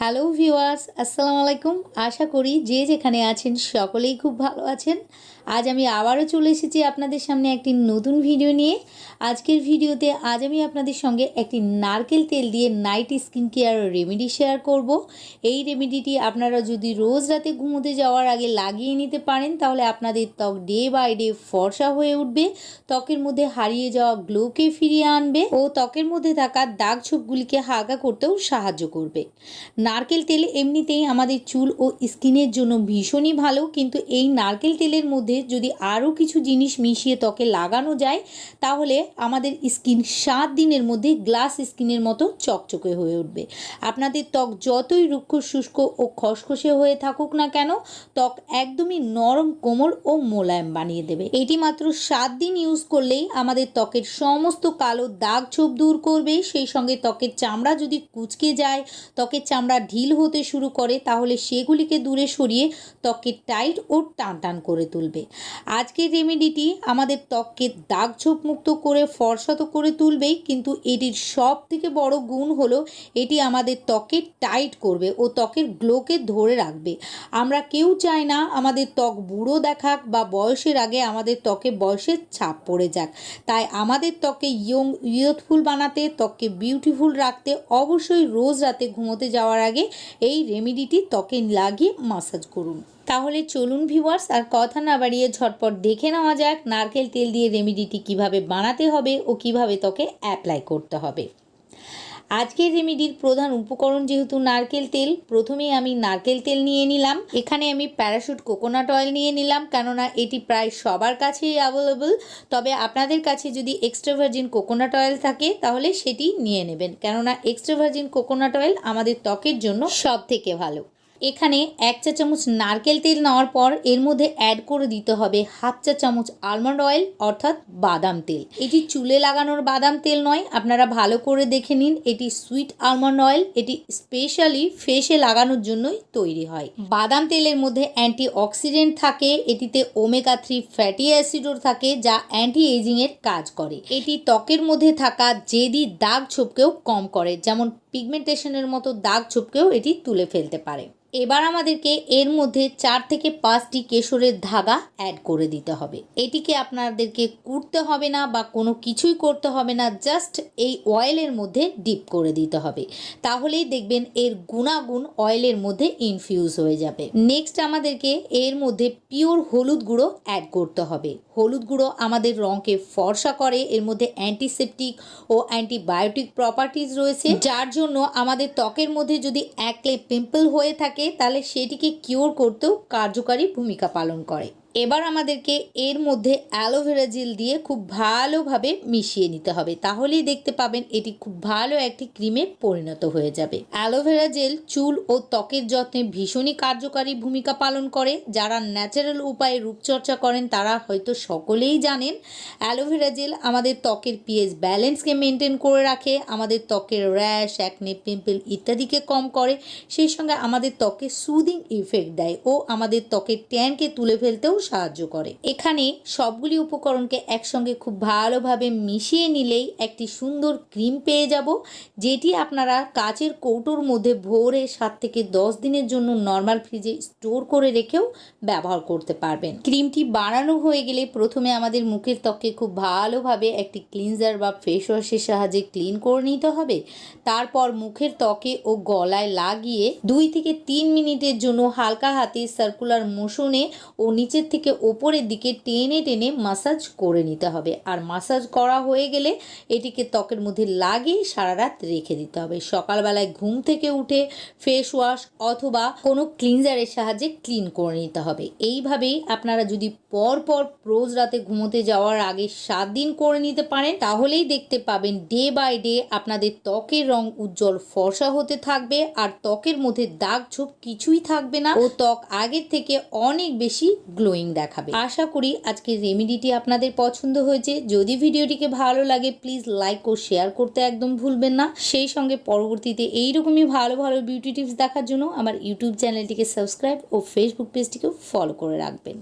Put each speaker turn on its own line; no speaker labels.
Hello viewers, আসসালামু আলাইকুম। আশা করি যে যেখানে আছেন সকলেই খুব ভালো আছেন। আজ আমি আবারও চলে এসেছি আপনাদের সামনে একটি নতুন ভিডিও নিয়ে। আজকের ভিডিওতে আমি আপনাদের সঙ্গে একটি নারকেল তেল দিয়ে night skin care remedy share করব। এই রেমেডিটি আপনারা যদি রোজ রাতে ঘুমোতে যাওয়ার আগে লাগিয়ে নিতে পারেন তাহলে আপনাদের ত্বক ডে বাই ডে ফর্সা হয়ে উঠবে, ত্বকের মধ্যে হারিয়ে যাওয়া গ্লোকে ফিরিয়ে আনবে ও ত্বকের মধ্যে থাকা দাগ ছোপগুলিকে হালকা করতেও সাহায্য করবে। নারকেল তেল এমনিতেই আমাদের চুল ও স্কিনের জন্য ভীষণই ভালো, কিন্তু এই নারকেল তেলের মধ্যে যদি আরও কিছু জিনিস মিশিয়ে ত্বকে লাগানো যায় তাহলে আমাদের স্কিন 7 দিনের মধ্যে গ্লাস স্কিনের মতো চকচকে হয়ে উঠবে। আপনাদের ত্বক যতই রুক্ষ শুষ্ক ও খসখসে হয়ে থাকুক না কেন, ত্বক একদমই নরম কোমল ও মোলায়েম বানিয়ে দেবে। এটি মাত্র 7 দিন ইউজ করলেই আমাদের ত্বকের সমস্ত কালো দাগ ছোপ দূর করবে। সেই সঙ্গে ত্বকের চামড়া যদি কুঁচকে যায়, ত্বকের চামড়া ঢিল হতে শুরু করে, তাহলে সেগুলিকে দূরে সরিয়ে ত্বককে টাইট ও টানটান করে তুলবে। আজকের রেমেডিটি আমাদের ত্বককে দাগ ছোপ মুক্ত করে ফর্সা তো করে তুলবেই, কিন্তু এটির সব থেকে বড় গুণ হলো এটি আমাদের ত্বকে টাইট করবে ও ত্বকের গ্লোকে ধরে রাখবে। আমরা কেউ চাই না আমাদের ত্বক বুড়ো দেখাক বা বয়সের আগে আমাদের ত্বকে বয়সের ছাপ পড়ে যাক। তাই আমাদের ত্বককে ইয়ুথফুল বানাতে, ত্বককে বিউটিফুল রাখতে অবশ্যই রোজ রাতে ঘুমোতে যাওয়ার আগে এই রেমেডিটি ত্বকে লাগিয়ে মাসাজ করুন। তাহলে চলুন ভিউয়ার্স, আর কথা না বাড়িয়ে ঝটপট দেখে নেওয়া যাক নারকেল তেল দিয়ে রেমেডিটি কিভাবে বানাতে হবে ও কিভাবে ত্বকে অ্যাপ্লাই করতে হবে। আজকের রেমেডির প্রধান উপকরণ যেহেতু নারকেল তেল, প্রথমেই আমি নারকেল তেল নিয়ে নিলাম। এখানে আমি প্যারাশুট কোকোনাট অয়েল নিয়ে নিলাম, কেননা এটি প্রায় সবার কাছেই অ্যাভেলেবল। তবে আপনাদের কাছে যদি এক্সট্রা ভার্জিন কোকোনাট অয়েল থাকে তাহলে সেটি নিয়ে নেবেন, কেননা এক্সট্রা ভার্জিন কোকোনাট অয়েল আমাদের ত্বকের জন্য সব থেকে ভালো। এখানে 1 চা চামচ নারকেল তেল নেওয়ার পর এর মধ্যে অ্যাড করে দিতে হবে 1/2 চা চামচ আলমন্ড অয়েল অর্থাৎ বাদাম তেল। এটি চুলে লাগানোর বাদাম তেল নয়, আপনারা ভালো করে দেখে নিন, এটি সুইট আলমন্ড অয়েল। এটি স্পেশালি ফেসে লাগানোর জন্যই তৈরি হয়। বাদাম তেলের মধ্যে অ্যান্টি অক্সিডেন্ট থাকে, এটিতে ওমেগা 3 ফ্যাটি অ্যাসিডও থাকে যা অ্যান্টি এজিংয়ের কাজ করে। এটি ত্বকের মধ্যে থাকা জেদি দাগ ছোপকেও কম করে, যেমন পিগমেন্টেশনের মতো দাগ ছোপকেও এটি তুলে ফেলতে পারে। এবার আমাদেরকে এর মধ্যে 4 থেকে 5টি কেশরের ধাগা অ্যাড করে দিতে হবে। এটিকে আপনাদেরকে কুটতে হবে না বা কোনো কিছুই করতে হবে না, জাস্ট এই অয়েলের মধ্যে ডিপ করে দিতে হবে। তাহলেই দেখবেন এর গুণাগুণ অয়েলের মধ্যে ইনফিউজ হয়ে যাবে। নেক্সট আমাদেরকে এর মধ্যে পিওর হলুদ গুঁড়ো অ্যাড করতে হবে। হলুদ গুঁড়ো আমাদের রঙকে ফর্সা করে, এর মধ্যে অ্যান্টিসেপটিক ও অ্যান্টিবায়োটিক প্রপার্টিজ রয়েছে, যার জন্য আমাদের ত্বকের মধ্যে যদি একলে পিম্পল হয়ে থাকে তাহলে সেটিকে কিওর করতেও কার্যকারী ভূমিকা পালন করে। এবার আমাদেরকে এর মধ্যে অ্যালোভেরা জেল দিয়ে খুব ভালোভাবে মিশিয়ে নিতে হবে, তাহলেই দেখতে পাবেন এটি খুব ভালো একটি ক্রিমে পরিণত হয়ে যাবে। অ্যালোভেরা জেল চুল ও ত্বকের যত্নে ভীষণই কার্যকারী ভূমিকা পালন করে। যারা ন্যাচারাল উপায়ে রূপচর্চা করেন তারা হয়তো সকলেই জানেন অ্যালোভেরা জেল আমাদের ত্বকের পিএইচ ব্যালেন্সকে মেনটেন করে রাখে, আমাদের ত্বকের র্যাশ, অ্যাকনে, পিম্পল ইত্যাদিকে কম করে, সেই সঙ্গে আমাদের ত্বকে সুদিং ইফেক্ট দেয় ও আমাদের ত্বকের ট্যানকে তুলে ফেলতেও সাহায্য করে। এখানে সবগুলি উপকরণকে একসঙ্গে খুব ভালোভাবে মিশিয়ে নিলেই একটি সুন্দর ক্রিম পেয়ে যাব, যেটি আপনারা কাচের কৌটোর মধ্যে ভরে 7 থেকে 10 দিনের জন্য নর্মাল ফ্রিজে স্টোর করে রেখেও ব্যবহার করতে পারবেন। ক্রিমটি বানানো হয়ে গেলে প্রথমে আমাদের মুখের ত্বককে খুব ভালোভাবে একটি ক্লিনজার বা ফেস ওয়াশের সাহায্যে ক্লিন করে নিতে হবে। তারপর মুখের ত্বকে ও গলায় লাগিয়ে 2 থেকে 3 মিনিটের জন্য হালকা হাতে সার্কুলার মোশনে ও নিচের থেকে ওপরের দিকে টেনে টেনে মাসাজ করে নিতে হবে। আর মাসাজ করা হয়ে গেলে এটিকে ত্বকের মধ্যে লাগিয়ে সারা রাত রেখে দিতে হবে। সকালবেলায় ঘুম থেকে উঠে ফেস ওয়াশ অথবা কোনো ক্লিনজারের সাহায্যে ক্লিন করে নিতে হবে। এইভাবেই আপনারা যদি পরপর রোজ রাতে ঘুমোতে যাওয়ার আগে 7 দিন করে নিতে পারেন তাহলেই দেখতে পাবেন ডে বাই ডে আপনাদের ত্বকের রং উজ্জ্বল ফর্সা হতে থাকবে, আর ত্বকের মধ্যে দাগ ছোপ কিছুই থাকবে না ও ত্বক আগের থেকে অনেক বেশি গ্লোয়িং দেখাবে। আশা করি আজকের রেমেডিটি আপনাদের পছন্দ হয়েছে। যদি ভিডিওটিকে ভালো লাগে প্লিজ লাইক ও শেয়ার করতে একদম ভুলবেন না। সেই সঙ্গে পরবর্তীতে এইরকমই ভালো ভালো বিউটি টিপস দেখার জন্য আমার ইউটিউব চ্যানেলটিকে সাবস্ক্রাইব ও ফেসবুক পেজটিকেও ফলো করে রাখবেন।